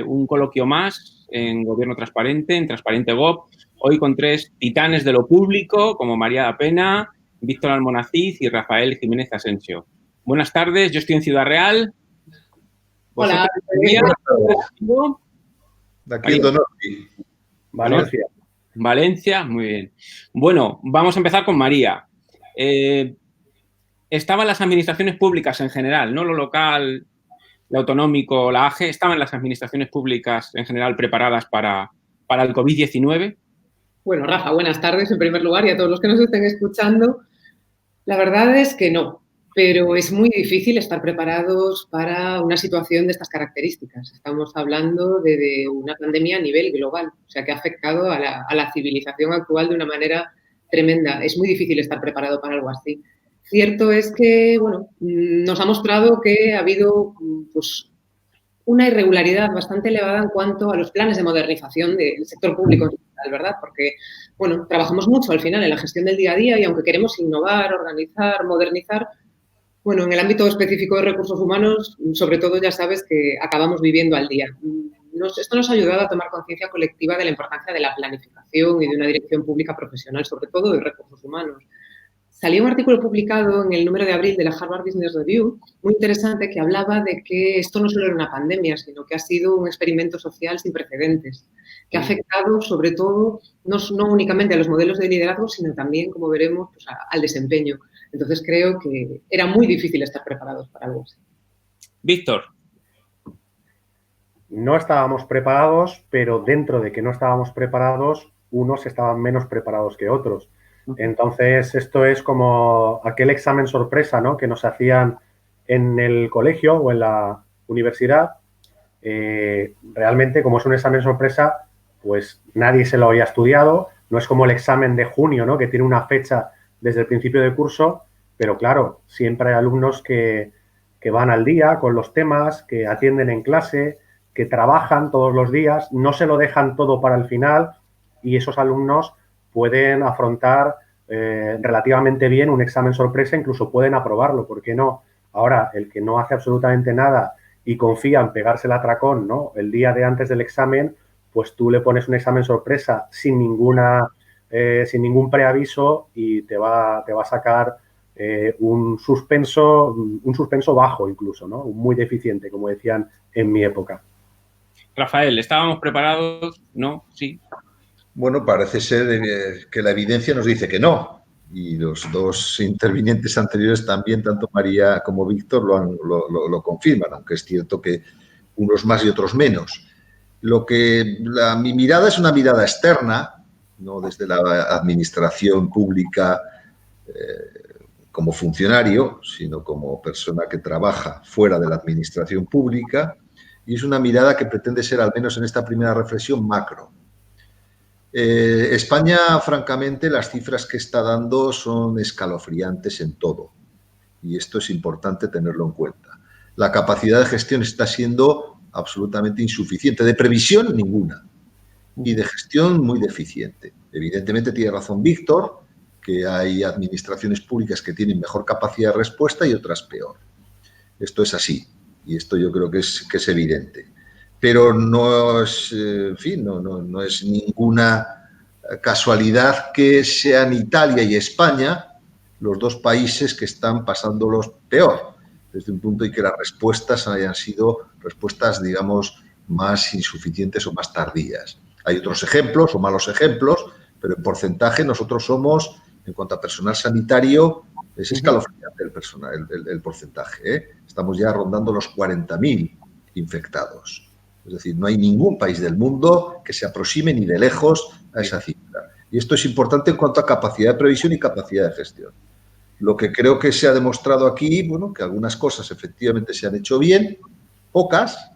un coloquio más en Gobierno Transparente, en Transparente Gov, hoy con 3 titanes de lo público, como María da Pena, Víctor Almonacid y Rafael Jiménez Asensio. Buenas tardes, yo estoy en Ciudad Real. Hola. De aquí en Donosti. Valencia. Valencia, muy bien. Bueno, vamos a empezar con María. Estaban las administraciones públicas en general, no lo local, lo autonómico, la AGE, ¿estaban las administraciones públicas en general preparadas para el COVID-19? Bueno, Rafa, buenas tardes en primer lugar y a todos los que nos estén escuchando. La verdad es que no, pero es muy difícil estar preparados para una situación de estas características. Estamos hablando de una pandemia a nivel global, o sea, que ha afectado a la civilización actual de una manera tremenda. Es muy difícil estar preparado para algo así. Cierto es que, bueno, nos ha mostrado que ha habido, pues, una irregularidad bastante elevada en cuanto a los planes de modernización del sector público en general, ¿verdad? Porque, bueno, trabajamos mucho al final en la gestión del día a día y aunque queremos innovar, organizar, modernizar, bueno, en el ámbito específico de recursos humanos, sobre todo ya sabes que acabamos viviendo al día. Esto nos ha ayudado a tomar conciencia colectiva de la importancia de la planificación y de una dirección pública profesional, sobre todo de recursos humanos. Salió un artículo publicado en el número de abril de la Harvard Business Review, muy interesante, que hablaba de que esto no solo era una pandemia, sino que ha sido un experimento social sin precedentes, que ha afectado sobre todo no únicamente a los modelos de liderazgo, sino también, como veremos, pues, al desempeño. Entonces creo que era muy difícil estar preparados para algo así. Víctor. No estábamos preparados, pero dentro de que no estábamos preparados, unos estaban menos preparados que otros. Entonces, esto es como aquel examen sorpresa, ¿no?, que nos hacían en el colegio o en la universidad. Realmente, como es un examen sorpresa, pues nadie se lo había estudiado. No es como el examen de junio, ¿no?, que tiene una fecha desde el principio de curso, pero claro, siempre hay alumnos que van al día con los temas, que atienden en clase, que trabajan todos los días, no se lo dejan todo para el final y esos alumnos pueden afrontar relativamente bien un examen sorpresa, incluso pueden aprobarlo, ¿por qué no? Ahora, el que no hace absolutamente nada y confía en pegarse el atracón, ¿no?, el día de antes del examen, pues tú le pones un examen sorpresa sin ningún preaviso y te va a sacar un suspenso bajo incluso, ¿no?, muy deficiente, como decían en mi época. Rafael, ¿estábamos preparados? ¿No? ¿Sí? Bueno, parece ser que la evidencia nos dice que no. Y los dos intervinientes anteriores también, tanto María como Víctor, lo confirman, aunque es cierto que unos más y otros menos. Mi mirada es una mirada externa, no desde la administración pública como funcionario, sino como persona que trabaja fuera de la administración pública, y es una mirada que pretende ser, al menos en esta primera reflexión, macro. España, francamente, las cifras que está dando son escalofriantes en todo, y esto es importante tenerlo en cuenta. La capacidad de gestión está siendo absolutamente insuficiente, de previsión ninguna, y de gestión muy deficiente. Evidentemente tiene razón Víctor, que hay administraciones públicas que tienen mejor capacidad de respuesta y otras peor. Esto es así, y esto yo creo que es evidente. Pero no es, en fin, no es ninguna casualidad que sean Italia y España los dos países que están pasándolos peor, desde un punto en que las respuestas hayan sido respuestas, digamos, más insuficientes o más tardías. Hay otros ejemplos o malos ejemplos, pero en porcentaje nosotros somos, en cuanto a personal sanitario, es escalofriante el porcentaje, ¿eh? Estamos ya rondando los 40.000 infectados. Es decir, no hay ningún país del mundo que se aproxime ni de lejos a esa cifra. Y esto es importante en cuanto a capacidad de previsión y capacidad de gestión. Lo que creo que se ha demostrado aquí, bueno, que algunas cosas efectivamente se han hecho bien, pocas,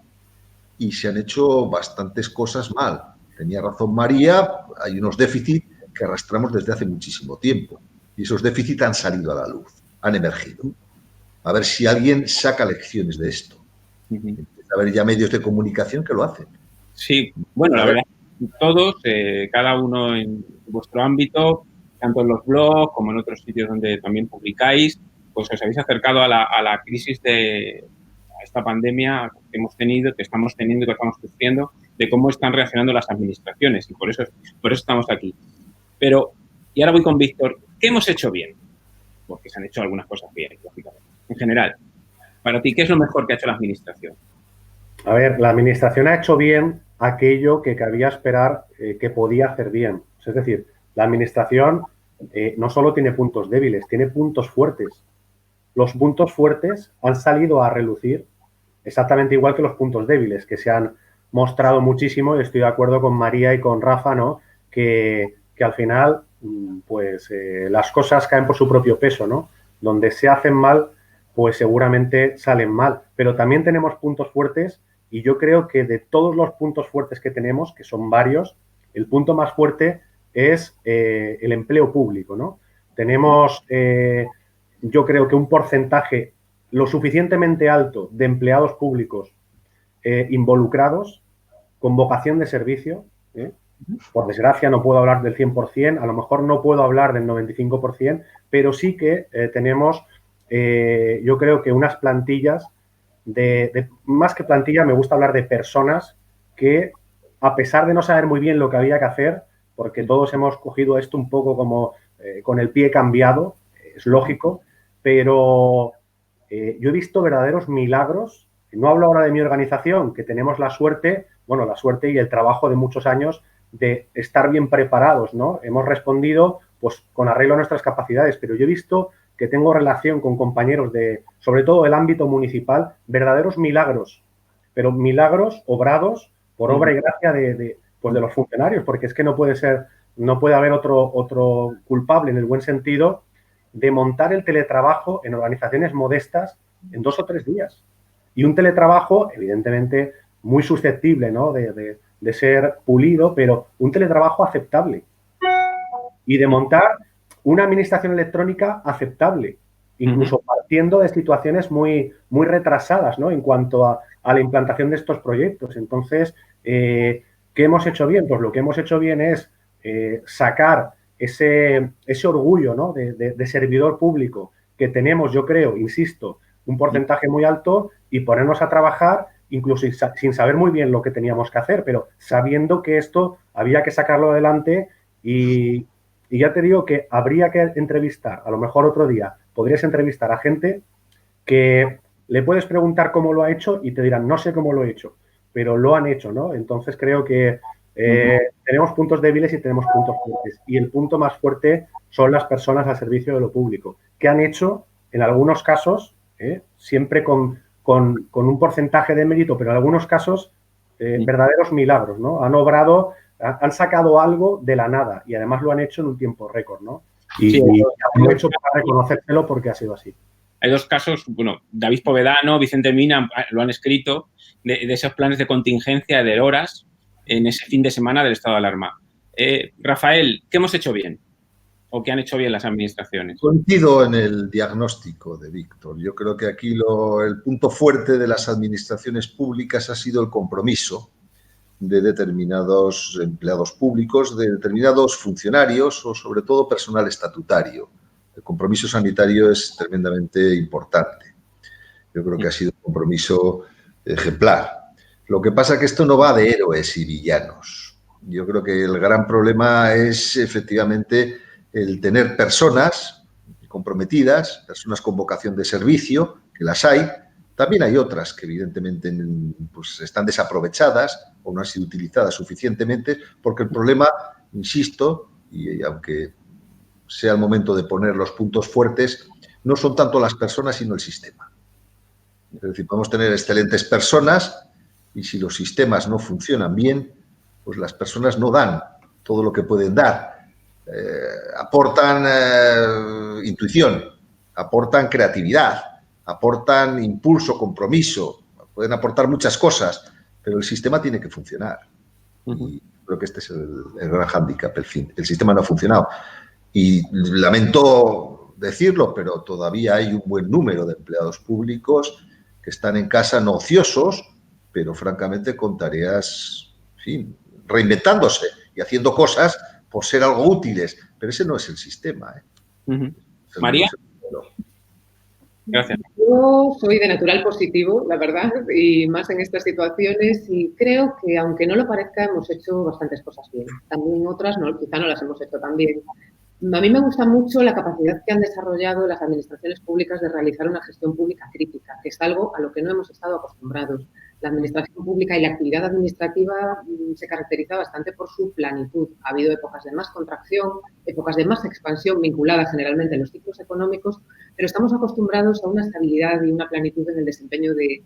y se han hecho bastantes cosas mal. Tenía razón María, hay unos déficits que arrastramos desde hace muchísimo tiempo. Y esos déficits han salido a la luz, han emergido. A ver si alguien saca lecciones de esto. Empieza a haber ya medios de comunicación que lo hacen. Sí, bueno, la verdad, todos, cada uno en vuestro ámbito, tanto en los blogs como en otros sitios donde también publicáis, pues os habéis acercado a la crisis esta pandemia que hemos tenido, que estamos teniendo, que estamos sufriendo, de cómo están reaccionando las administraciones y por eso estamos aquí. Pero, y ahora voy con Víctor, ¿qué hemos hecho bien? Porque se han hecho algunas cosas bien, lógicamente. En general, para ti, ¿qué es lo mejor que ha hecho la administración? A ver, la administración ha hecho bien aquello que cabía esperar que podía hacer bien. Es decir, la administración no solo tiene puntos débiles, tiene puntos fuertes. Los puntos fuertes han salido a relucir exactamente igual que los puntos débiles, que se han mostrado muchísimo, y estoy de acuerdo con María y con Rafa, ¿no? Que al final, pues, las cosas caen por su propio peso, ¿no? Donde se hacen mal, pues seguramente salen mal. Pero también tenemos puntos fuertes y yo creo que de todos los puntos fuertes que tenemos, que son varios, el punto más fuerte es el empleo público, ¿no? Tenemos, yo creo que un porcentaje lo suficientemente alto de empleados públicos involucrados con vocación de servicio. Por desgracia no puedo hablar del 100%, a lo mejor no puedo hablar del 95%, pero sí que tenemos, yo creo que unas plantillas, más que plantilla, me gusta hablar de personas que, a pesar de no saber muy bien lo que había que hacer, porque todos hemos cogido esto un poco como con el pie cambiado, es lógico, pero yo he visto verdaderos milagros. No hablo ahora de mi organización, que tenemos la suerte y el trabajo de muchos años de estar bien preparados, ¿no? Hemos respondido, pues, con arreglo a nuestras capacidades, pero yo he visto que tengo relación con compañeros de, sobre todo del ámbito municipal, verdaderos milagros, pero milagros obrados por obra y gracia de los funcionarios, porque es que no puede haber otro culpable en el buen sentido de montar el teletrabajo en organizaciones modestas en 2 o 3 días. Y un teletrabajo, evidentemente, muy susceptible, ¿no? de ser pulido, pero un teletrabajo aceptable. Y de montar una administración electrónica aceptable, incluso partiendo de situaciones muy, muy retrasadas, ¿no? En cuanto a la implantación de estos proyectos. Entonces, ¿qué hemos hecho bien? Pues lo que hemos hecho bien es sacar ese orgullo, ¿no? de servidor público que tenemos, yo creo, insisto, un porcentaje muy alto, y ponernos a trabajar incluso sin saber muy bien lo que teníamos que hacer, pero sabiendo que esto había que sacarlo adelante. Y ya te digo que habría que entrevistar, a lo mejor otro día podrías entrevistar a gente que le puedes preguntar cómo lo ha hecho y te dirán, no sé cómo lo he hecho, pero lo han hecho, ¿no? Entonces creo que tenemos puntos débiles y tenemos puntos fuertes. Y el punto más fuerte son las personas al servicio de lo público, que han hecho, en algunos casos, siempre con un porcentaje de mérito, pero en algunos casos verdaderos milagros, ¿no? Han obrado, han sacado algo de la nada y además lo han hecho en un tiempo récord, ¿no? Y aprovecho para reconocérselo porque ha sido así. Hay 2 casos, bueno, David Povedano, Vicente Mina lo han escrito, de esos planes de contingencia de horas en ese fin de semana del estado de alarma. Rafael, ¿qué hemos hecho bien? ¿O qué han hecho bien las administraciones? Coincido en el diagnóstico de Víctor. Yo creo que aquí el punto fuerte de las administraciones públicas ha sido el compromiso de determinados empleados públicos, de determinados funcionarios o, sobre todo, personal estatutario. El compromiso sanitario es tremendamente importante. Yo creo que ha sido un compromiso ejemplar. Lo que pasa es que esto no va de héroes y villanos. Yo creo que el gran problema es, efectivamente, el tener personas comprometidas, personas con vocación de servicio, que las hay. También hay otras que, evidentemente, pues, están desaprovechadas o no han sido utilizadas suficientemente, porque el problema, insisto, y aunque sea el momento de poner los puntos fuertes, no son tanto las personas, sino el sistema. Es decir, podemos tener excelentes personas y si los sistemas no funcionan bien, pues las personas no dan todo lo que pueden dar. Aportan intuición, aportan creatividad, aportan impulso, compromiso, pueden aportar muchas cosas, pero el sistema tiene que funcionar. Y creo que este es el gran hándicap, el sistema no ha funcionado. Y lamento decirlo, pero todavía hay un buen número de empleados públicos que están en casa no ociosos, pero francamente con tareas, en fin, reinventándose y haciendo cosas por ser algo útiles, pero ese no es el sistema. María. Gracias. Yo soy de natural positivo, la verdad, y más en estas situaciones, y creo que, aunque no lo parezca, hemos hecho bastantes cosas bien. También otras no, quizá no las hemos hecho tan bien. A mí me gusta mucho la capacidad que han desarrollado las administraciones públicas de realizar una gestión pública crítica, que es algo a lo que no hemos estado acostumbrados. La administración pública y la actividad administrativa se caracteriza bastante por su planitud. Ha habido épocas de más contracción, épocas de más expansión vinculadas generalmente a los ciclos económicos, pero estamos acostumbrados a una estabilidad y una planitud en el desempeño de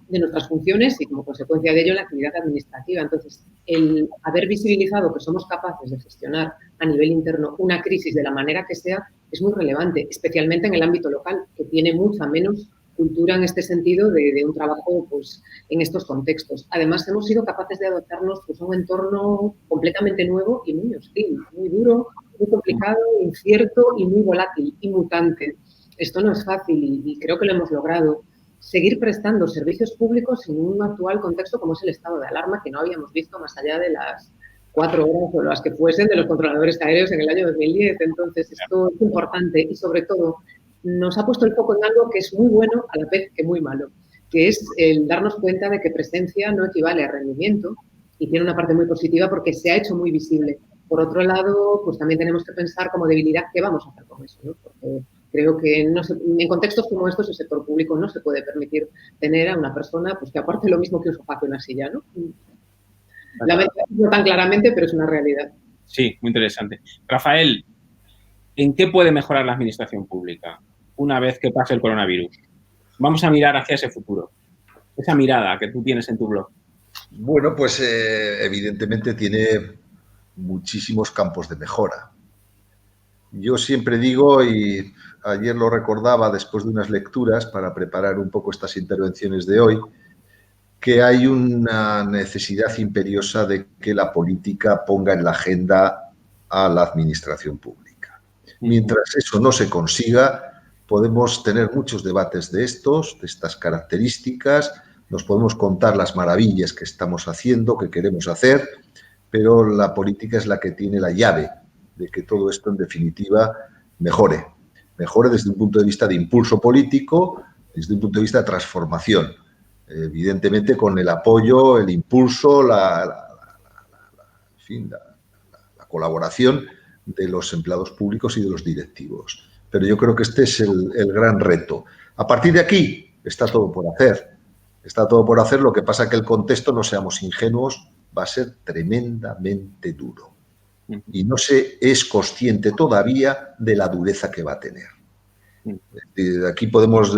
nuestras funciones y, como consecuencia de ello, la actividad administrativa. Entonces, el haber visibilizado que somos capaces de gestionar a nivel interno una crisis de la manera que sea es muy relevante, especialmente en el ámbito local, que tiene mucha menos cultura en este sentido de un trabajo pues, en estos contextos. Además, hemos sido capaces de adaptarnos pues, a un entorno completamente nuevo y muy hostil, muy duro, muy complicado, incierto y muy volátil y mutante. Esto no es fácil y creo que lo hemos logrado. Seguir prestando servicios públicos en un actual contexto como es el estado de alarma, que no habíamos visto más allá de las 4 horas o las que fuesen de los controladores aéreos en el año 2010. Entonces, esto es importante y, sobre todo, nos ha puesto el foco en algo que es muy bueno a la vez que muy malo, que es el darnos cuenta de que presencia no equivale a rendimiento y tiene una parte muy positiva porque se ha hecho muy visible. Por otro lado, pues también tenemos que pensar como debilidad qué vamos a hacer con eso, ¿no? Porque creo que en contextos como estos el sector público no se puede permitir tener a una persona pues, que aparte lo mismo que un sofá que una silla, ¿no? Lamentablemente no tan claramente, pero es una realidad. Sí, muy interesante. Rafael, ¿en qué puede mejorar la administración pública una vez que pase el coronavirus? Vamos a mirar hacia ese futuro, esa mirada que tú tienes en tu blog. Bueno, pues evidentemente tiene muchísimos campos de mejora. Yo siempre digo, y ayer lo recordaba después de unas lecturas para preparar un poco estas intervenciones de hoy, que hay una necesidad imperiosa de que la política ponga en la agenda a la administración pública. Mientras eso no se consiga, podemos tener muchos debates de estas características, nos podemos contar las maravillas que estamos haciendo, que queremos hacer, pero la política es la que tiene la llave de que todo esto, en definitiva, mejore. Mejore desde un punto de vista de impulso político, desde un punto de vista de transformación. Evidentemente, con el apoyo, el impulso, la colaboración de los empleados públicos y de los directivos. Pero yo creo que este es el gran reto. A partir de aquí está todo por hacer. Está todo por hacer, lo que pasa que el contexto, no seamos ingenuos, va a ser tremendamente duro. Y no se es consciente todavía de la dureza que va a tener. Aquí podemos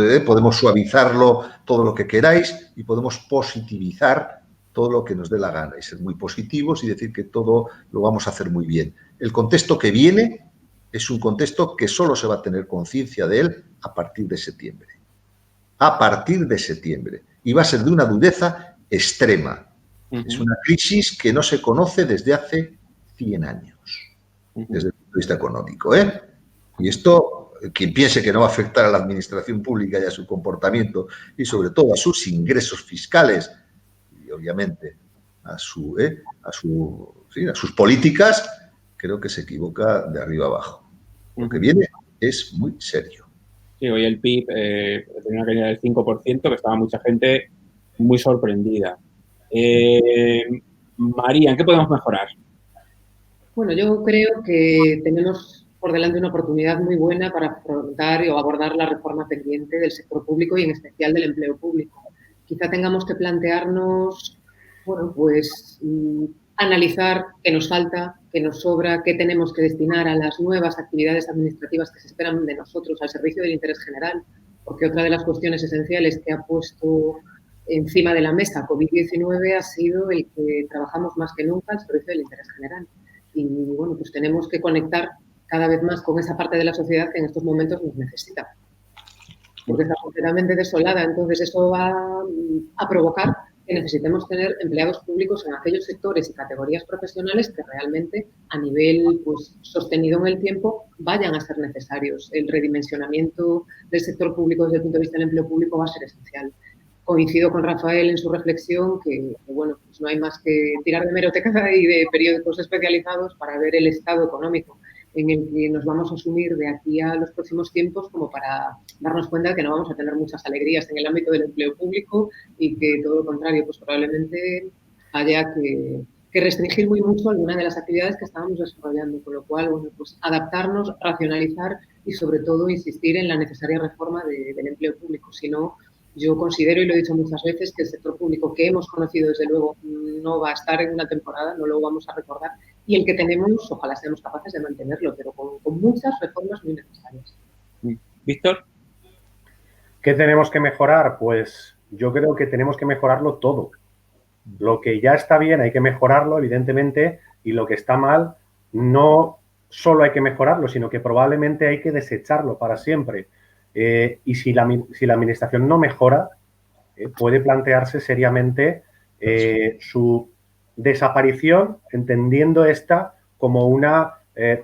suavizarlo todo lo que queráis y podemos positivizar todo lo que nos dé la gana y ser muy positivos y decir que todo lo vamos a hacer muy bien. El contexto que viene es un contexto que solo se va a tener conciencia de él a partir de septiembre. A partir de septiembre. Y va a ser de una dureza extrema. Es una crisis que no se conoce desde hace 100 años, desde el punto de vista económico, ¿eh? Y esto, quien piense que no va a afectar a la administración pública y a su comportamiento y sobre todo a sus ingresos fiscales y obviamente a sus políticas, creo que se equivoca de arriba abajo. Lo que viene es muy serio. Sí, hoy el PIB tenía una caída del 5%, que estaba mucha gente muy sorprendida. María, ¿en qué podemos mejorar? Bueno, yo creo que tenemos por delante una oportunidad muy buena para afrontar o abordar la reforma pendiente del sector público y en especial del empleo público. Quizá tengamos que plantearnos, bueno, pues analizar qué nos falta, qué nos sobra, qué tenemos que destinar a las nuevas actividades administrativas que se esperan de nosotros al servicio del interés general, porque otra de las cuestiones esenciales que ha puesto encima de la mesa COVID-19 ha sido el que trabajamos más que nunca al servicio del interés general. Y bueno, pues tenemos que conectar cada vez más con esa parte de la sociedad que en estos momentos nos necesita. Porque está completamente desolada, entonces eso va a provocar que necesitemos tener empleados públicos en aquellos sectores y categorías profesionales que realmente a nivel pues, sostenido en el tiempo vayan a ser necesarios. El redimensionamiento del sector público desde el punto de vista del empleo público va a ser esencial. Coincido con Rafael en su reflexión que bueno, pues no hay más que tirar de hemeroteca y de periódicos especializados para ver el estado económico en el que nos vamos a asumir de aquí a los próximos tiempos como para darnos cuenta de que no vamos a tener muchas alegrías en el ámbito del empleo público y que todo lo contrario, pues probablemente haya que restringir muy mucho alguna de las actividades que estábamos desarrollando, con lo cual, bueno, pues adaptarnos, racionalizar y sobre todo insistir en la necesaria reforma del empleo público. Si no, yo considero, y lo he dicho muchas veces, que el sector público que hemos conocido, desde luego, no va a estar en una temporada, no lo vamos a recordar, y el que tenemos, ojalá seamos capaces de mantenerlo, pero con muchas reformas muy necesarias. Víctor. ¿Qué tenemos que mejorar? Pues yo creo que tenemos que mejorarlo todo. Lo que ya está bien hay que mejorarlo, evidentemente, y lo que está mal no solo hay que mejorarlo, sino que probablemente hay que desecharlo para siempre. Y si la administración no mejora, puede plantearse seriamente su desaparición, entendiendo esta como una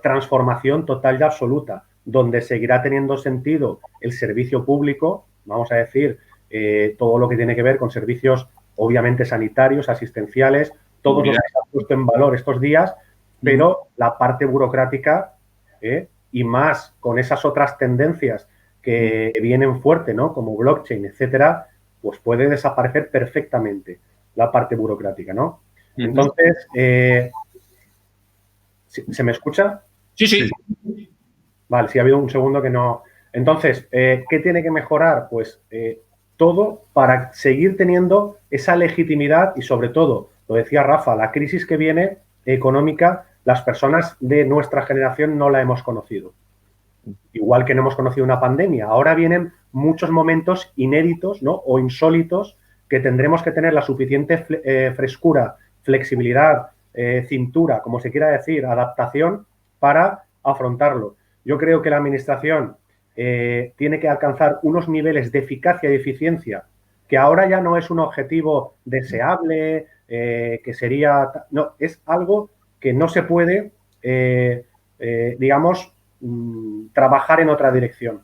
transformación total y absoluta, donde seguirá teniendo sentido el servicio público, vamos a decir, todo lo que tiene que ver con servicios obviamente sanitarios, asistenciales, todos los que se han puesto en valor estos días, pero la parte burocrática y más con esas otras tendencias que vienen fuerte, ¿no? Como blockchain, etcétera, pues puede desaparecer perfectamente la parte burocrática, ¿no? Entonces, ¿se me escucha? Sí, sí. Vale, sí, ha habido un segundo que no. Entonces, ¿qué tiene que mejorar? Pues todo para seguir teniendo esa legitimidad y, sobre todo, lo decía Rafa, la crisis que viene económica, las personas de nuestra generación no la hemos conocido. Igual que no hemos conocido una pandemia. Ahora vienen muchos momentos inéditos, ¿no? O insólitos que tendremos que tener la suficiente frescura, flexibilidad, cintura, como se quiera decir, adaptación para afrontarlo. Yo creo que la administración tiene que alcanzar unos niveles de eficacia y eficiencia que ahora ya no es un objetivo deseable, que sería... No, es algo que no se puede, digamos, trabajar en otra dirección.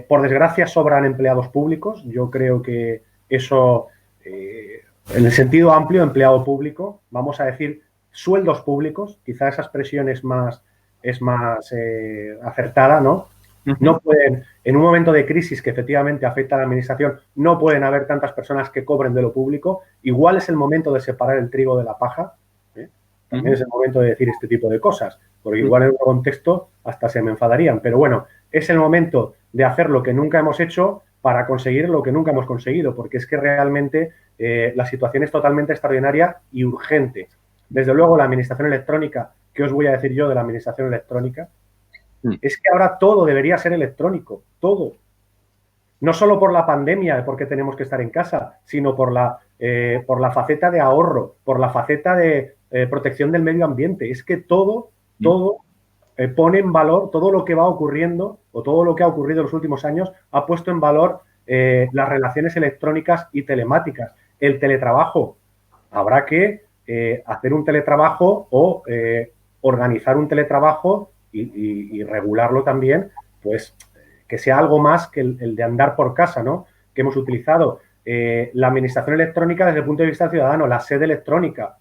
Por desgracia sobran empleados públicos. Yo creo que eso, en el sentido amplio, empleado público, vamos a decir sueldos públicos, quizá esa expresión es más acertada, ¿no? No pueden, en un momento de crisis que efectivamente afecta a la administración, no pueden haber tantas personas que cobren de lo público. Igual es el momento de separar el trigo de la paja. También es el momento de decir este tipo de cosas, porque igual en otro contexto hasta se me enfadarían. Pero bueno, es el momento de hacer lo que nunca hemos hecho para conseguir lo que nunca hemos conseguido, porque es que realmente la situación es totalmente extraordinaria y urgente. Desde luego, la administración electrónica, ¿qué os voy a decir yo de la administración electrónica? Es que ahora todo debería ser electrónico, todo. No solo por la pandemia, porque tenemos que estar en casa, sino por la faceta de ahorro, por la faceta de protección del medio ambiente. Es que todo pone en valor, todo lo que va ocurriendo o todo lo que ha ocurrido en los últimos años ha puesto en valor las relaciones electrónicas y telemáticas. El teletrabajo. Habrá que hacer un teletrabajo o organizar un teletrabajo y regularlo también, pues que sea algo más que el de andar por casa, ¿no? Que hemos utilizado. La administración electrónica desde el punto de vista ciudadano, la sede electrónica.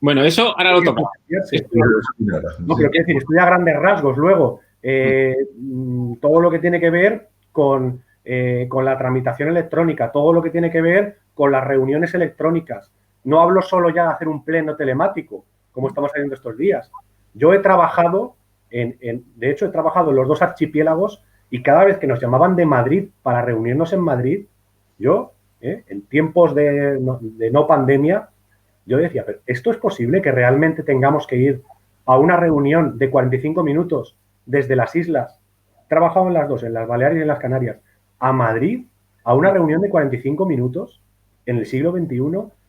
Bueno, eso ahora lo toca. No, pero quiero decir, estudia a grandes rasgos. Luego, todo lo que tiene que ver con la tramitación electrónica, todo lo que tiene que ver con las reuniones electrónicas. No hablo solo ya de hacer un pleno telemático, como estamos haciendo estos días. Yo he trabajado, de hecho, he trabajado en los dos archipiélagos y cada vez que nos llamaban de Madrid para reunirnos en Madrid, yo, en tiempos de no pandemia, yo decía, pero ¿esto es posible que realmente tengamos que ir a una reunión de 45 minutos desde las islas? He trabajado en las dos, en las Baleares y en las Canarias, a Madrid, a una reunión de 45 minutos en el siglo XXI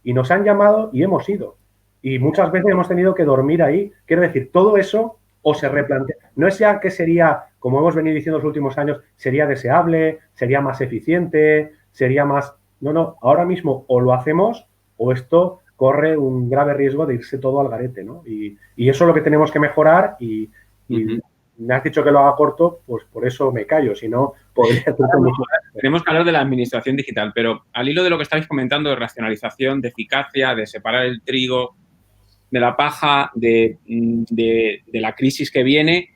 y nos han llamado y hemos ido. Y muchas veces hemos tenido que dormir ahí. Quiero decir, todo eso o se replantea. No es ya que sería, como hemos venido diciendo los últimos años, sería deseable, sería más eficiente, sería más... No, ahora mismo o lo hacemos o esto corre un grave riesgo de irse todo al garete, ¿no? Y eso es lo que tenemos que mejorar y me has dicho que lo haga corto, pues por eso me callo, si no podría... Tenemos que hablar de la administración digital, pero al hilo de lo que estáis comentando de racionalización, de eficacia, de separar el trigo, de la paja de la crisis que viene.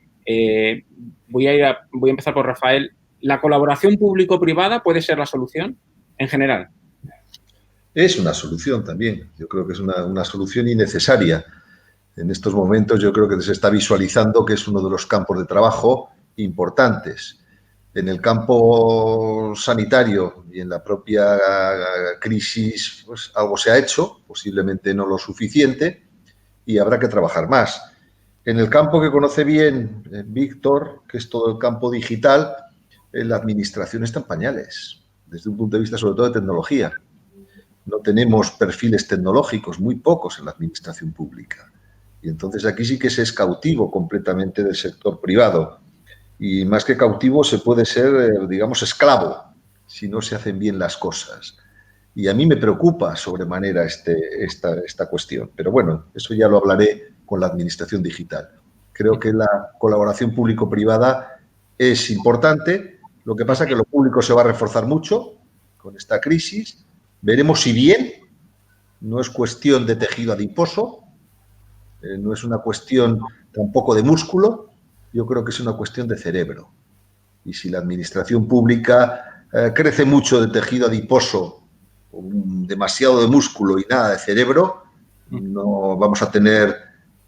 Voy a empezar por Rafael. ¿La colaboración público-privada puede ser la solución en general? Es una solución también. Yo creo que es una solución innecesaria. En estos momentos yo creo que se está visualizando que es uno de los campos de trabajo importantes. En el campo sanitario y en la propia crisis, pues algo se ha hecho, posiblemente no lo suficiente, y habrá que trabajar más. En el campo que conoce bien Víctor, que es todo el campo digital, la administración está en pañales, desde un punto de vista sobre todo de tecnología. No tenemos perfiles tecnológicos, muy pocos en la administración pública. Y entonces aquí sí que se es cautivo completamente del sector privado. Y más que cautivo se puede ser, digamos, esclavo si no se hacen bien las cosas. Y a mí me preocupa sobremanera esta cuestión. Pero bueno, eso ya lo hablaré con la administración digital. Creo que la colaboración público-privada es importante. Lo que pasa es que lo público se va a reforzar mucho con esta crisis. Veremos si bien. No es cuestión de tejido adiposo, no es una cuestión tampoco de músculo. Yo creo que es una cuestión de cerebro. Y si la administración pública crece mucho de tejido adiposo, demasiado de músculo y nada de cerebro, no vamos a tener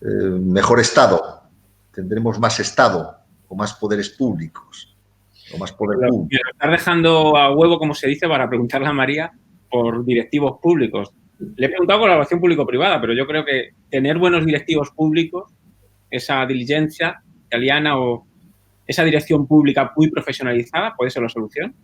mejor Estado. Tendremos más Estado o más poderes públicos o más poder público. Me lo estás dejando a huevo, como se dice, para preguntarle a María por directivos públicos. Le he preguntado colaboración público-privada, pero yo creo que tener buenos directivos públicos, esa diligencia italiana o esa dirección pública muy profesionalizada, ¿puede ser la solución?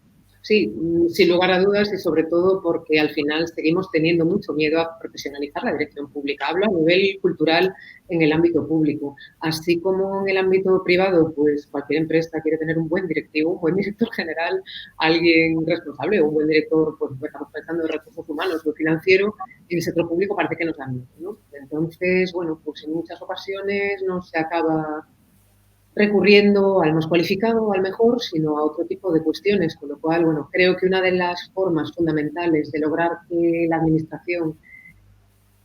Sí, sin lugar a dudas y sobre todo porque al final seguimos teniendo mucho miedo a profesionalizar la dirección pública. Hablo a nivel cultural en el ámbito público. Así como en el ámbito privado, pues cualquier empresa quiere tener un buen directivo, un buen director general, alguien responsable o un buen director, pues estamos pensando en recursos humanos o financiero, en el sector público parece que nos da miedo, ¿no? Entonces, bueno, pues en muchas ocasiones no se acaba recurriendo al más cualificado o al mejor, sino a otro tipo de cuestiones. Con lo cual, bueno, creo que una de las formas fundamentales de lograr que la Administración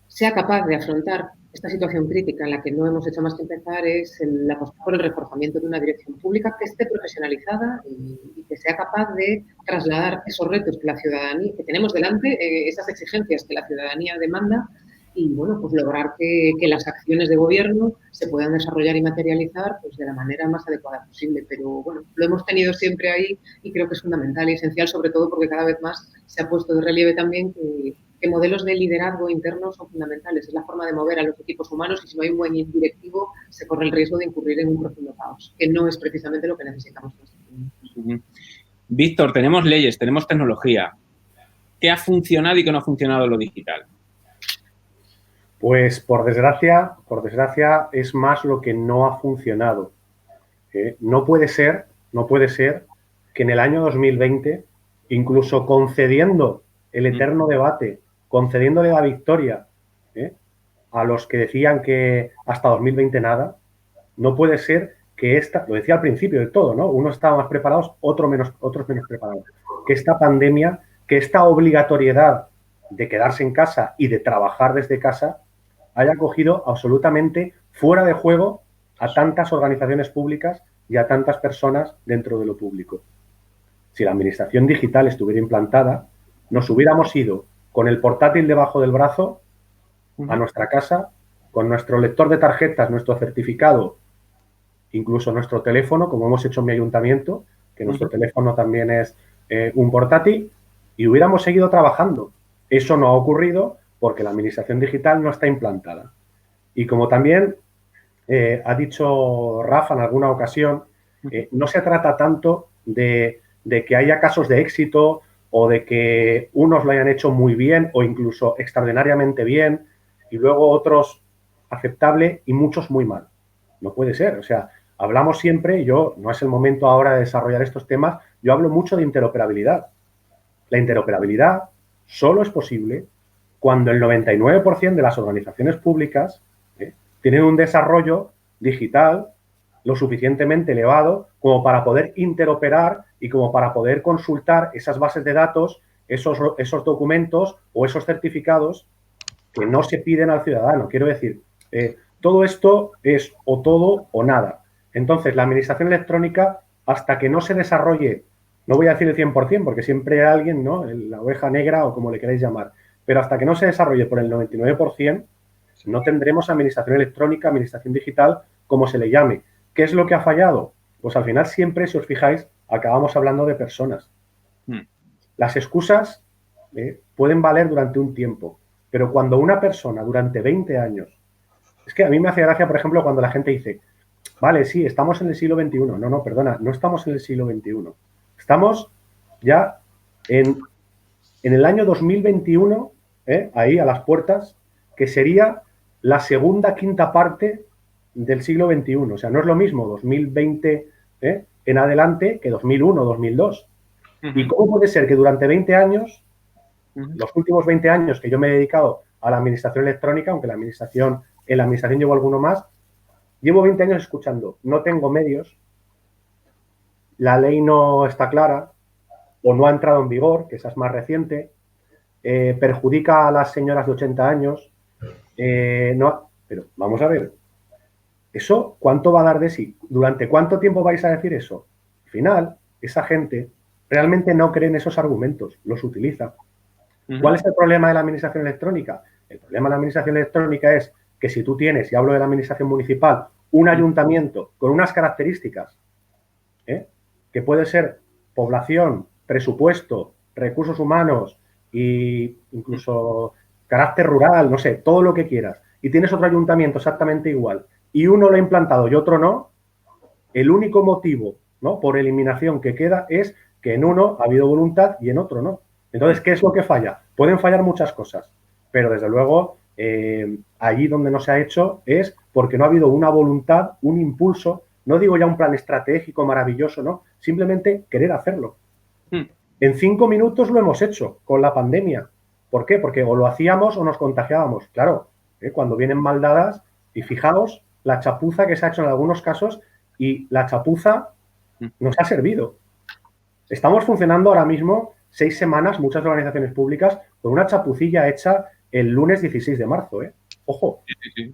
sea capaz de afrontar esta situación crítica en la que no hemos hecho más que empezar es la apostar por el reforzamiento de una dirección pública que esté profesionalizada y que sea capaz de trasladar esos retos que la ciudadanía, que tenemos delante, esas exigencias que la ciudadanía demanda, y bueno, pues lograr que las acciones de gobierno se puedan desarrollar y materializar pues de la manera más adecuada posible. Pero bueno, lo hemos tenido siempre ahí y creo que es fundamental y esencial, sobre todo porque cada vez más se ha puesto de relieve también que modelos de liderazgo interno son fundamentales. Es la forma de mover a los equipos humanos y si no hay un buen directivo se corre el riesgo de incurrir en un profundo caos, que no es precisamente lo que necesitamos en este momento. Víctor, tenemos leyes, tenemos tecnología. ¿Qué ha funcionado y qué no ha funcionado en lo digital? Pues por desgracia es más lo que no ha funcionado. No puede ser que en el año 2020, incluso concediendo el eterno debate, concediéndole la victoria a los que decían que hasta 2020 nada, no puede ser que lo decía al principio de todo, ¿no? Unos estaban más preparados, otros menos preparados. Que esta pandemia, que esta obligatoriedad de quedarse en casa y de trabajar desde casa haya cogido absolutamente fuera de juego a tantas organizaciones públicas y a tantas personas dentro de lo público. Si la administración digital estuviera implantada, nos hubiéramos ido con el portátil debajo del brazo a nuestra casa, con nuestro lector de tarjetas, nuestro certificado, incluso nuestro teléfono, como hemos hecho en mi ayuntamiento, que nuestro teléfono también es un portátil, y hubiéramos seguido trabajando. Eso no ha ocurrido porque la administración digital no está implantada. Y como también ha dicho Rafa en alguna ocasión, no se trata tanto de que haya casos de éxito o de que unos lo hayan hecho muy bien o incluso extraordinariamente bien y luego otros aceptable y muchos muy mal. No puede ser. O sea, hablamos siempre, no es el momento ahora de desarrollar estos temas, yo hablo mucho de interoperabilidad. La interoperabilidad solo es posible cuando el 99% de las organizaciones públicas tienen un desarrollo digital lo suficientemente elevado como para poder interoperar y como para poder consultar esas bases de datos, esos documentos o esos certificados que no se piden al ciudadano. Quiero decir, todo esto es o todo o nada. Entonces, la administración electrónica, hasta que no se desarrolle, no voy a decir el 100%, porque siempre hay alguien, ¿no? La oveja negra o como le queráis llamar, pero hasta que no se desarrolle por el 99%, no tendremos administración electrónica, administración digital, como se le llame. ¿Qué es lo que ha fallado? Pues al final siempre, si os fijáis, acabamos hablando de personas. Las excusas pueden valer durante un tiempo, pero cuando una persona durante 20 años... Es que a mí me hace gracia, por ejemplo, cuando la gente dice, vale, sí, estamos en el siglo XXI. No, perdona, no estamos en el siglo XXI. Estamos ya en el año 2021, ahí a las puertas, que sería la segunda quinta parte del siglo XXI. O sea, no es lo mismo 2020 en adelante que 2001, 2002. ¿Y cómo puede ser que durante 20 años, los últimos 20 años que yo me he dedicado a la administración electrónica, aunque en la administración llevo alguno más, llevo 20 años escuchando, no tengo medios, la ley no está clara o no ha entrado en vigor, que esa es más reciente, perjudica a las señoras de 80 años, no, pero vamos a ver, ¿eso cuánto va a dar de sí? ¿Durante cuánto tiempo vais a decir eso? Al final, esa gente realmente no cree en esos argumentos, los utiliza. ¿Cuál es el problema de la administración electrónica? El problema de la administración electrónica es que si tú tienes, y hablo de la administración municipal, un ayuntamiento con unas características, que puede ser población, presupuesto, recursos humanos e incluso carácter rural, no sé, todo lo que quieras, y tienes otro ayuntamiento exactamente igual, y uno lo ha implantado y otro no, el único motivo, ¿no?, por eliminación que queda es que en uno ha habido voluntad y en otro no. Entonces, ¿qué es lo que falla? Pueden fallar muchas cosas, pero desde luego allí donde no se ha hecho es porque no ha habido una voluntad, un impulso, no digo ya un plan estratégico maravilloso, no, simplemente querer hacerlo. En 5 minutos lo hemos hecho con la pandemia. ¿Por qué? Porque o lo hacíamos o nos contagiábamos. Claro, cuando vienen mal dadas, y fijaos la chapuza que se ha hecho en algunos casos, y la chapuza nos ha servido. Estamos funcionando ahora mismo 6 semanas, muchas organizaciones públicas, con una chapucilla hecha el lunes 16 de marzo, Ojo. Sí.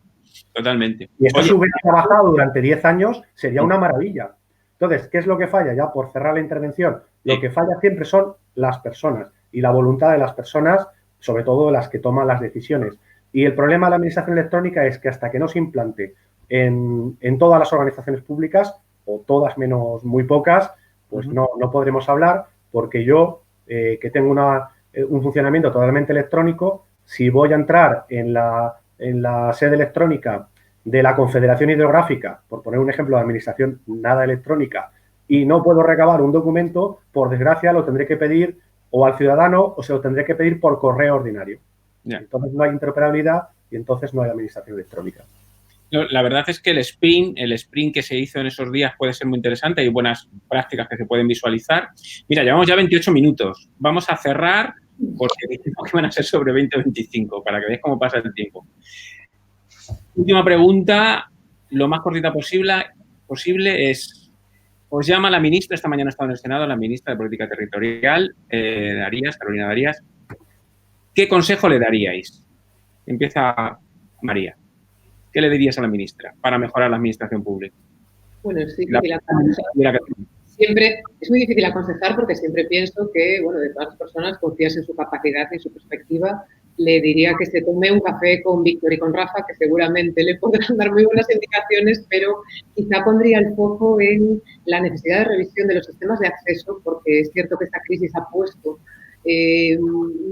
Totalmente. Y esto si hubiera trabajado durante 10 años sería una maravilla. Entonces, ¿qué es lo que falla? Ya por cerrar la intervención, lo que falla siempre son las personas y la voluntad de las personas, sobre todo las que toman las decisiones. Y el problema de la administración electrónica es que hasta que no se implante en todas las organizaciones públicas, o todas menos muy pocas, pues no podremos hablar, porque yo, que tengo un funcionamiento totalmente electrónico, si voy a entrar en la sede electrónica de la Confederación Hidrográfica, por poner un ejemplo de administración nada electrónica, y no puedo recabar un documento, por desgracia lo tendré que pedir o al ciudadano o se lo tendré que pedir por correo ordinario. Entonces no hay interoperabilidad y entonces no hay administración electrónica. La verdad es que el sprint que se hizo en esos días puede ser muy interesante. Hay buenas prácticas que se pueden visualizar. Mira, llevamos ya 28 minutos. Vamos a cerrar porque dijimos que van a ser sobre 20 o 25, para que veáis cómo pasa el tiempo. Última pregunta, lo más cortita posible es, os llama la ministra, esta mañana ha estado en el Senado, la ministra de Política Territorial, Carolina Darias. ¿Qué consejo le daríais? Empieza María. ¿Qué le dirías a la ministra para mejorar la administración pública? Bueno, es difícil aconsejar. Siempre es muy difícil aconsejar porque siempre pienso que, bueno, de todas las personas confías en su capacidad y en su perspectiva. Le diría que se tome un café con Víctor y con Rafa, que seguramente le podrán dar muy buenas indicaciones, pero quizá pondría el foco en la necesidad de revisión de los sistemas de acceso, porque es cierto que esta crisis ha puesto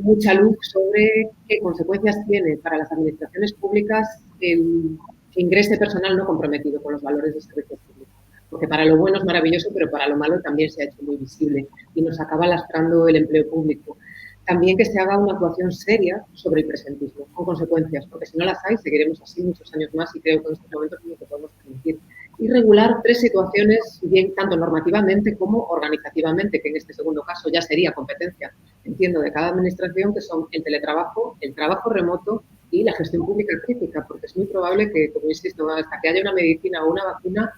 mucha luz sobre qué consecuencias tiene para las administraciones públicas el que ingrese personal no comprometido con los valores de servicios públicos. Porque para lo bueno es maravilloso, pero para lo malo también se ha hecho muy visible y nos acaba lastrando el empleo público. También que se haga una actuación seria sobre el presentismo, con consecuencias, porque si no las hay, seguiremos así muchos años más y creo que en estos momentos no lo podemos permitir. Y regular 3 situaciones, bien tanto normativamente como organizativamente, que en este segundo caso ya sería competencia, entiendo, de cada administración, que son el teletrabajo, el trabajo remoto y la gestión pública crítica, porque es muy probable que, como insisto, hasta que haya una medicina o una vacuna,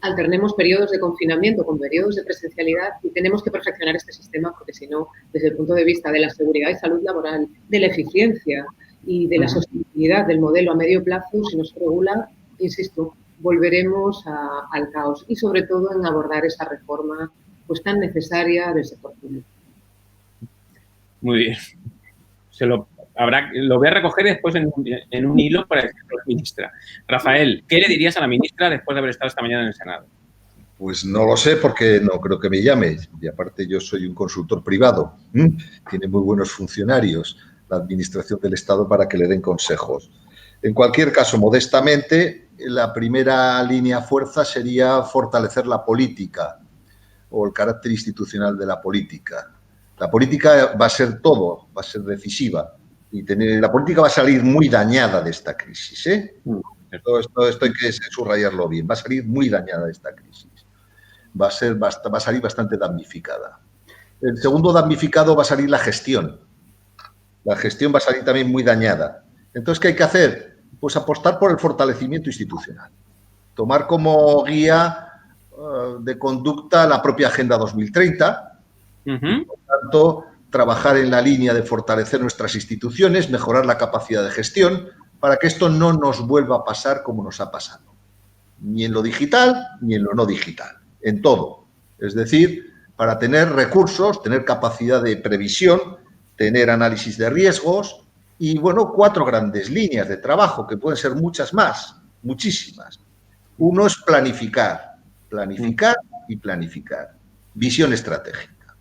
alternemos periodos de confinamiento con periodos de presencialidad y tenemos que perfeccionar este sistema porque si no, desde el punto de vista de la seguridad y salud laboral, de la eficiencia y de la sostenibilidad del modelo a medio plazo, si no se regula, insisto, volveremos al caos y sobre todo en abordar esa reforma pues tan necesaria del sector público. Muy bien. Lo voy a recoger después en un hilo para decirlo a la ministra. Rafael, ¿qué le dirías a la ministra después de haber estado esta mañana en el Senado? Pues no lo sé porque no creo que me llame. Y aparte yo soy un consultor privado. Tiene muy buenos funcionarios la Administración del Estado para que le den consejos. En cualquier caso, modestamente, la primera línea fuerza sería fortalecer la política o el carácter institucional de la política. La política va a ser todo, va a ser decisiva. Y la política va a salir muy dañada de esta crisis. Esto hay que subrayarlo bien. Va a salir muy dañada de esta crisis. Va a salir bastante damnificada. El segundo damnificado va a salir la gestión. La gestión va a salir también muy dañada. Entonces, ¿qué hay que hacer? Pues apostar por el fortalecimiento institucional. Tomar como guía de conducta la propia Agenda 2030. Por tanto, trabajar en la línea de fortalecer nuestras instituciones, mejorar la capacidad de gestión, para que esto no nos vuelva a pasar como nos ha pasado. Ni en lo digital, ni en lo no digital. En todo. Es decir, para tener recursos, tener capacidad de previsión, tener análisis de riesgos y, bueno, 4 grandes líneas de trabajo, que pueden ser muchas más, muchísimas. Uno es planificar, planificar y planificar. Visión estratégica.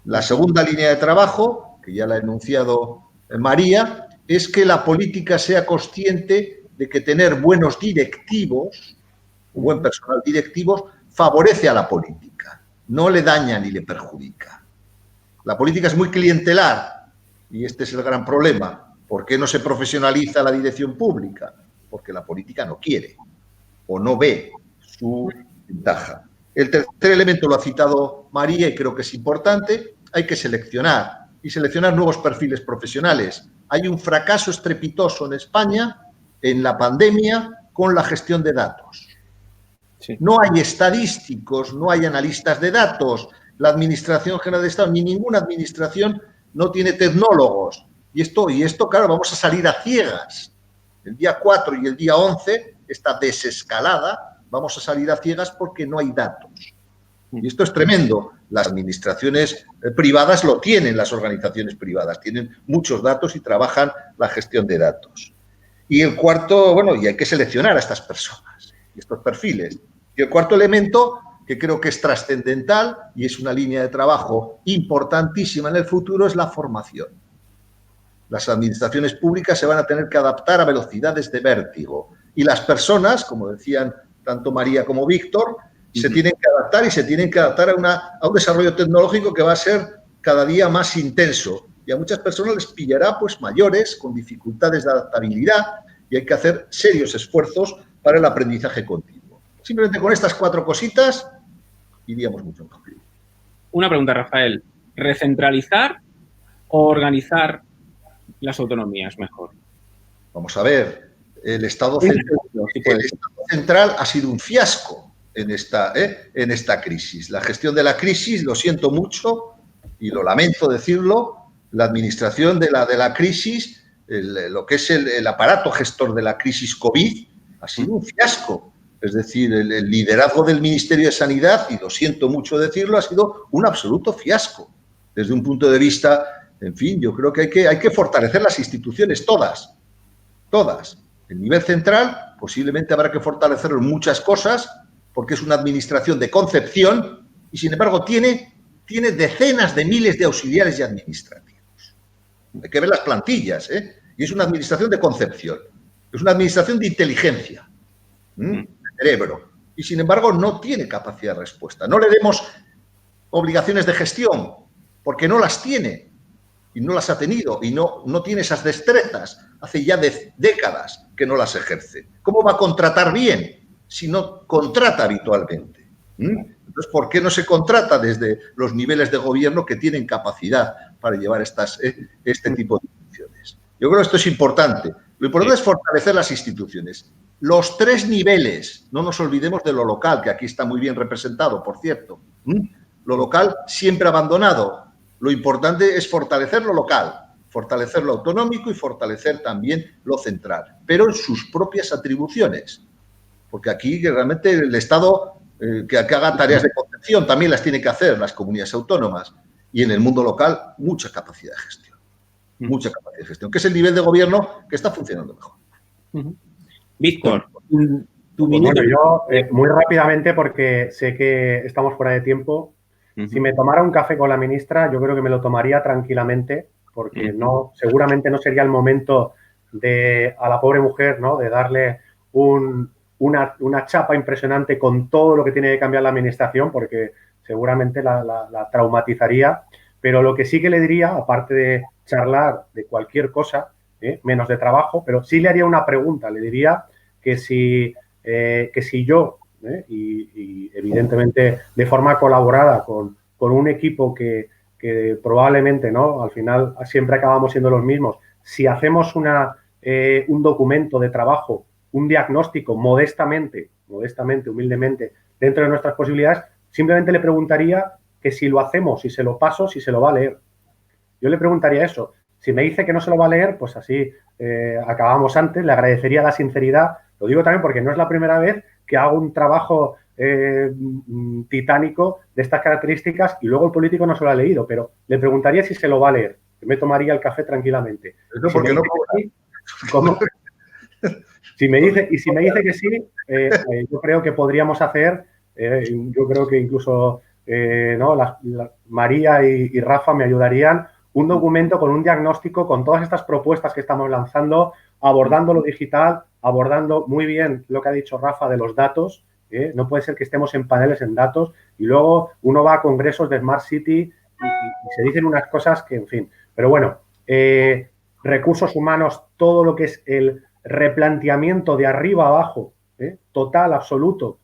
La segunda línea de trabajo, que ya la ha enunciado María, es que la política sea consciente de que tener buenos directivos, buen personal directivo, favorece a la política, no le daña ni le perjudica. La política es muy clientelar y este es el gran problema. ¿Por qué no se profesionaliza la dirección pública? Porque la política no quiere o no ve su ventaja. El tercer elemento lo ha citado María y creo que es importante. Hay que seleccionar y seleccionar nuevos perfiles profesionales. Hay un fracaso estrepitoso en España en la pandemia con la gestión de datos. Sí. No hay estadísticos, no hay analistas de datos. La Administración General de Estado, ni ninguna administración, no tiene tecnólogos. Y esto, claro, vamos a salir a ciegas. El día 4 y el día 11, esta desescalada, vamos a salir a ciegas porque no hay datos. Y esto es tremendo. Las administraciones privadas lo tienen, las organizaciones privadas. Tienen muchos datos y trabajan la gestión de datos. Y el cuarto, bueno, y hay que seleccionar a estas personas y estos perfiles. Y el cuarto elemento, que creo que es trascendental y es una línea de trabajo importantísima en el futuro, es la formación. Las administraciones públicas se van a tener que adaptar a velocidades de vértigo. Y las personas, como decían tanto María como Víctor, se tienen que adaptar y se tienen que adaptar a un desarrollo tecnológico que va a ser cada día más intenso. Y a muchas personas les pillará pues mayores, con dificultades de adaptabilidad, y hay que hacer serios esfuerzos para el aprendizaje continuo. Simplemente con estas 4 cositas iríamos mucho mejor. Una pregunta, Rafael. ¿Recentralizar o organizar las autonomías mejor? Vamos a ver. El Estado central ha sido un fiasco en esta crisis. La gestión de la crisis, lo siento mucho y lo lamento decirlo, la administración de la crisis, lo que es el aparato gestor de la crisis COVID, ha sido un fiasco. Es decir, el liderazgo del Ministerio de Sanidad, y lo siento mucho decirlo, ha sido un absoluto fiasco. Desde un punto de vista, en fin, yo creo que hay que fortalecer las instituciones todas. El nivel central posiblemente habrá que fortalecerlo en muchas cosas, porque es una administración de concepción y, sin embargo, tiene decenas de miles de auxiliares y administrativos. Hay que ver las plantillas, y es una administración de concepción, es una administración de inteligencia, de cerebro, y, sin embargo, no tiene capacidad de respuesta. No le demos obligaciones de gestión, porque no las tiene, y no las ha tenido, y no tiene esas destrezas. Hace ya décadas que no las ejerce. ¿Cómo va a contratar bien si no contrata habitualmente? Entonces, ¿por qué no se contrata desde los niveles de gobierno que tienen capacidad para llevar este tipo de funciones? Yo creo que esto es importante. Lo importante es fortalecer las instituciones. Los 3 niveles, no nos olvidemos de lo local, que aquí está muy bien representado, por cierto. Lo local siempre abandonado. Lo importante es fortalecer lo local, fortalecer lo autonómico y fortalecer también lo central, pero en sus propias atribuciones. Porque aquí realmente el Estado que haga tareas de contención también las tiene que hacer las comunidades autónomas, y en el mundo local mucha capacidad de gestión. Mucha capacidad de gestión, que es el nivel de gobierno que está funcionando mejor. Víctor, tu Pues minuto. bueno, yo muy rápidamente, porque sé que estamos fuera de tiempo. Si me tomara un café con la ministra, yo creo que me lo tomaría tranquilamente, porque seguramente no sería el momento a la pobre mujer, ¿no?, de darle una chapa impresionante con todo lo que tiene que cambiar la administración, porque seguramente la traumatizaría. Pero lo que sí que le diría, aparte de charlar de cualquier cosa, menos de trabajo, pero sí le haría una pregunta. Le diría que si yo, y evidentemente de forma colaborada con un equipo que probablemente, ¿no?, al final siempre acabamos siendo los mismos, si hacemos un documento de trabajo, un diagnóstico modestamente, humildemente, dentro de nuestras posibilidades, simplemente le preguntaría que si lo hacemos, si se lo paso, si se lo va a leer. Yo le preguntaría eso. Si me dice que no se lo va a leer, pues así acabamos antes. Le agradecería la sinceridad. Lo digo también porque no es la primera vez que hago un trabajo titánico de estas características y luego el político no se lo ha leído, pero le preguntaría si se lo va a leer. Yo me tomaría el café tranquilamente. Eso porque no sí, ¿cómo? Si me dice que sí, yo creo que podríamos hacer, yo creo que incluso ¿no?, María y Rafa me ayudarían, un documento con un diagnóstico, con todas estas propuestas que estamos lanzando, abordando lo digital, abordando muy bien lo que ha dicho Rafa de los datos. No puede ser que estemos en paneles en datos y luego uno va a congresos de Smart City y se dicen unas cosas que, en fin. Pero bueno, recursos humanos, todo lo que es el replanteamiento de arriba a abajo, total, absoluto,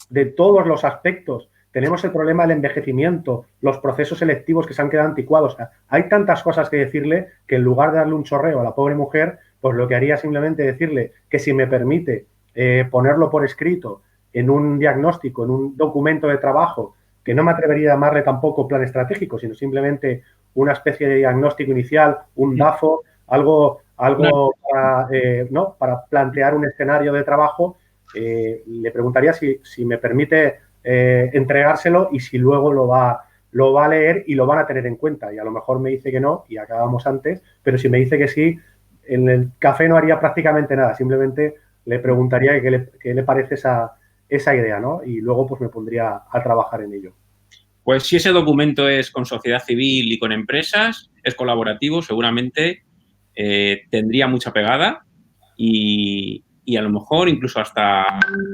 de todos los aspectos. Tenemos el problema del envejecimiento, los procesos selectivos que se han quedado anticuados. O sea, hay tantas cosas que decirle que en lugar de darle un chorreo a la pobre mujer, pues lo que haría es simplemente decirle que si me permite ponerlo por escrito en un diagnóstico, en un documento de trabajo, que no me atrevería a llamarle tampoco plan estratégico, sino simplemente una especie de diagnóstico inicial, un DAFO, algo para plantear un escenario de trabajo. Le preguntaría si me permite entregárselo y si luego lo va a leer y lo van a tener en cuenta. Y a lo mejor me dice que no y acabamos antes, pero si me dice que sí, en el café no haría prácticamente nada. Simplemente le preguntaría qué le parece esa idea, ¿no? Y luego pues me pondría a trabajar en ello. Pues si ese documento es con sociedad civil y con empresas, es colaborativo, seguramente tendría mucha pegada y a lo mejor incluso hasta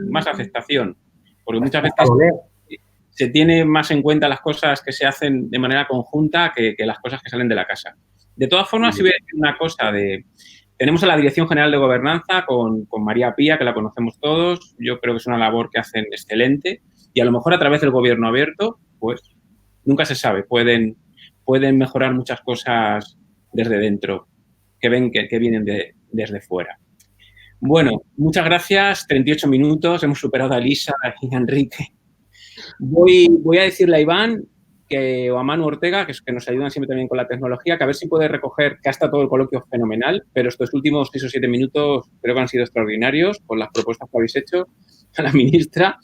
más aceptación. Porque muchas veces se tiene más en cuenta las cosas que se hacen de manera conjunta que las cosas que salen de la casa. De todas formas, sí voy a decir una cosa tenemos a la Dirección General de Gobernanza con María Pía, que la conocemos todos. Yo creo que es una labor que hacen excelente y a lo mejor a través del gobierno abierto, pues nunca se sabe. Pueden mejorar muchas cosas desde dentro que vienen desde fuera. Bueno, muchas gracias. 38 minutos. Hemos superado a Elisa y a Enrique. Voy a decirle a Iván o a Manu Ortega, que nos ayudan siempre también con la tecnología, que a ver si puede recoger, que ha estado todo el coloquio fenomenal, pero estos últimos 6 o 7 minutos creo que han sido extraordinarios con las propuestas que habéis hecho a la ministra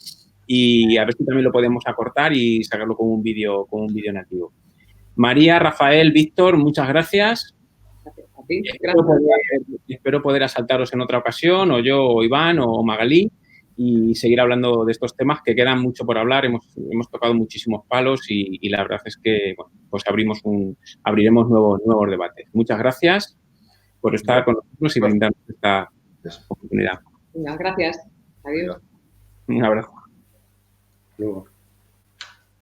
y a ver si también lo podemos acortar y sacarlo como un vídeo nativo. María, Rafael, Víctor, muchas gracias. Espero poder asaltaros en otra ocasión, o yo, o Iván, o Magalí, y seguir hablando de estos temas que quedan mucho por hablar. Hemos tocado muchísimos palos y la verdad es que bueno, pues abriremos nuevos debates. Muchas gracias por estar con nosotros y brindarnos esta oportunidad. Gracias. Adiós. Un abrazo. Luego.